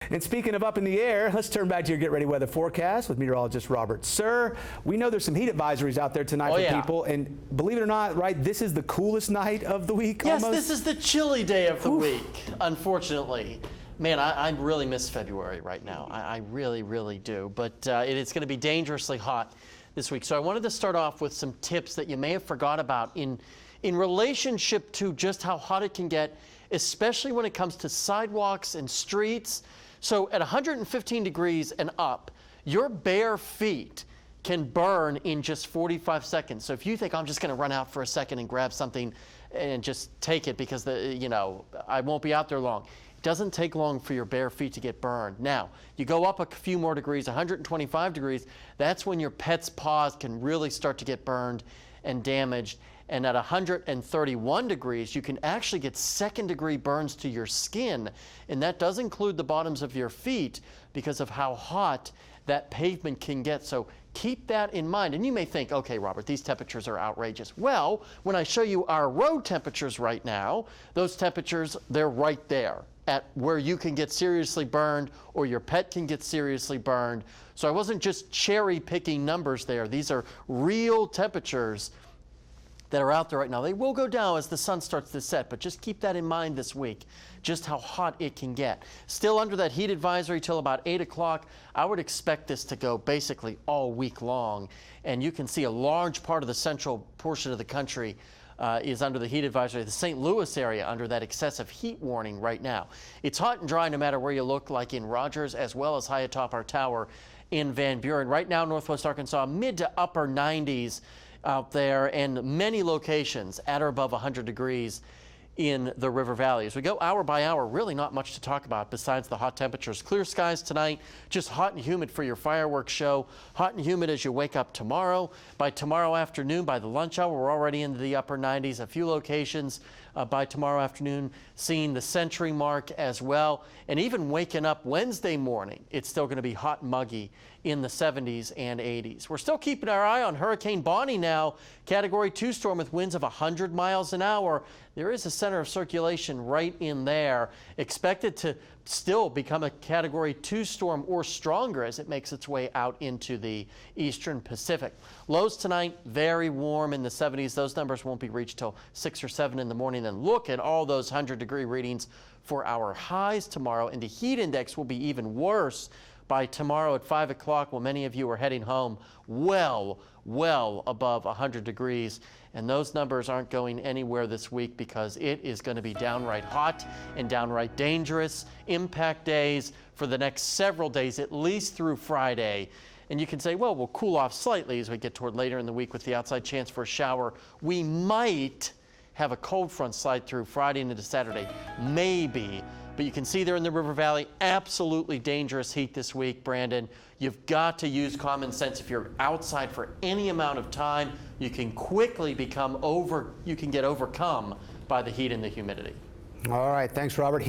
And speaking of up in the air, let's turn back to your Get Ready weather forecast with meteorologist Robert Suhr. We know there's some heat advisories out there tonight for people, and believe it or not, right, this is the coolest night of the week Yes, almost. this is the chilly day of the week, unfortunately. Man, I really miss February right now. I really, really do. But it's going to be dangerously hot this week. So I wanted to start off with some tips that you may have forgot about in relationship to just how hot it can get, especially when it comes to sidewalks and streets. So at 115 degrees and up, your bare feet can burn in just 45 seconds. So if you think I'm just going to run out for a second and grab something and just take it because I won't be out there long. It doesn't take long for your bare feet to get burned. Now, you go up a few more degrees, 125 degrees, that's when your pet's paws can really start to get burned and damaged. And at 131 degrees, you can actually get second-degree burns to your skin. And that does include the bottoms of your feet because of how hot that pavement can get. So keep that in mind. And you may think, okay, Robert, these temperatures are outrageous. Well, when I show you our road temperatures right now, those temperatures, they're right there at where you can get seriously burned or your pet can get seriously burned. So I wasn't just cherry-picking numbers there. These are real temperatures that are out there right now. They will go down as the sun starts to set, but just keep that in mind this week, just how hot it can get. Still under that heat advisory till about 8 o'clock. I would expect this to go basically all week long, and you can see a large part of the central portion of the country is under the heat advisory. The St. Louis area under that excessive heat warning right now. It's hot and dry no matter where you look, like in Rogers as well as high atop our tower in Van Buren. Right now, Northwest Arkansas, mid to upper 90s out there, and many locations at or above 100 degrees in the river valley. As we go hour by hour, really not much to talk about besides the hot temperatures. Clear skies tonight, just hot and humid for your fireworks show. Hot and humid as you wake up tomorrow. By tomorrow afternoon, by the lunch hour, we're already into the upper 90s. A few locations by tomorrow afternoon seeing the century mark as well. And even waking up Wednesday morning, it's still going to be hot and muggy in the 70s and 80s. We're still keeping our eye on Hurricane Bonnie now. Category 2 storm with winds of 100 miles an hour. There is a center of circulation right in there. Expected to still become a Category 2 storm or stronger as it makes its way out into the eastern Pacific. Lows tonight, very warm in the 70s. Those numbers won't be reached till 6 or 7 in the morning. And look at all those 100-degree readings for our highs tomorrow. And the heat index will be even worse by tomorrow at 5 o'clock, while many of you are heading home well above 100 degrees. And those numbers aren't going anywhere this week because it is going to be downright hot and downright dangerous. Impact days for the next several days, at least through Friday. And you can say, well, we'll cool off slightly as we get toward later in the week with the outside chance for a shower. We might have a cold front slide through Friday into Saturday, maybe. But you can see there in the River Valley, absolutely dangerous heat this week, Brandon. You've got to use common sense. If you're outside for any amount of time, you can quickly get overcome by the heat and the humidity. All right, thanks, Robert.